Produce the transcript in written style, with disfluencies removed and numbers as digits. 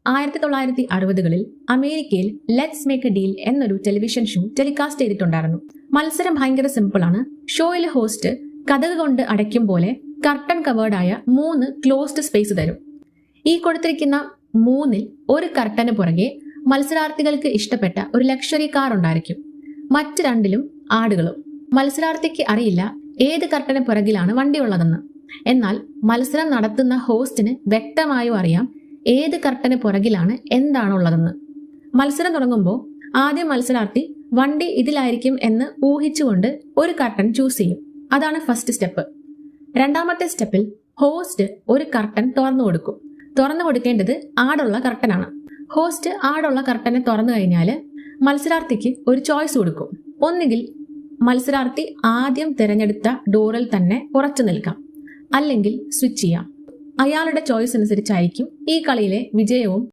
1960-കളിൽ അമേരിക്കയിൽ let's make A deal എന്നൊരു television show telecast ചെയ്തിട്ടുണ്ടായിരുന്നു. മത്സരം ഭയങ്കര സിമ്പിൾ ആണ്. ഷോയിലെ ഹോസ്റ്റ് കതക് കൊണ്ട് അടയ്ക്കും പോലെ കർട്ടൻ കവേർഡായ 3 ക്ലോസ്ഡ് സ്പേസ് തരും. ഈ കൊടുത്തിരിക്കുന്ന 3-ൽ ഒരു കർട്ടന് പുറകെ മത്സരാർത്ഥികൾക്ക് ഇഷ്ടപ്പെട്ട ഒരു ലക്ഷറി കാർ ഉണ്ടായിരിക്കും. മറ്റ് 2-ലും ആടുകളും. മത്സരാർത്ഥിക്ക് അറിയില്ല ഏത് കർട്ടന് പുറകിലാണ് വണ്ടിയുള്ളതെന്ന്. എന്നാൽ മത്സരം നടത്തുന്ന ഹോസ്റ്റിന് വ്യക്തമായും അറിയാം ഏത് കർട്ടന് പുറകിലാണ് എന്താണുള്ളതെന്ന്. മത്സരം തുടങ്ങുമ്പോൾ ആദ്യം മത്സരാർത്ഥി വണ്ടി ഇതിലായിരിക്കും എന്ന് ഊഹിച്ചുകൊണ്ട് ഒരു കർട്ടൻ ചൂസ് ചെയ്യും. അതാണ് ഫസ്റ്റ് സ്റ്റെപ്പ്. രണ്ടാമത്തെ സ്റ്റെപ്പിൽ ഹോസ്റ്റ് ഒരു കർട്ടൻ തുറന്നു കൊടുക്കും. തുറന്നു കൊടുക്കേണ്ടത് ആടുള്ള കർട്ടനാണ്. ഹോസ്റ്റ് ആടുള്ള കർട്ടനെ തുറന്നു കഴിഞ്ഞാൽ മത്സരാർത്ഥിക്ക് ഒരു ചോയ്സ് കൊടുക്കും. ഒന്നുകിൽ മത്സരാർത്ഥി ആദ്യം തിരഞ്ഞെടുത്ത ഡോറിൽ തന്നെ ഉറച്ചു നിൽക്കാം, അല്ലെങ്കിൽ സ്വിച്ച് ചെയ്യാം. അയാളുടെ ചോയ്സ് അനുസരിച്ചായിരിക്കും ഈ കളിയിലെ വിജയവും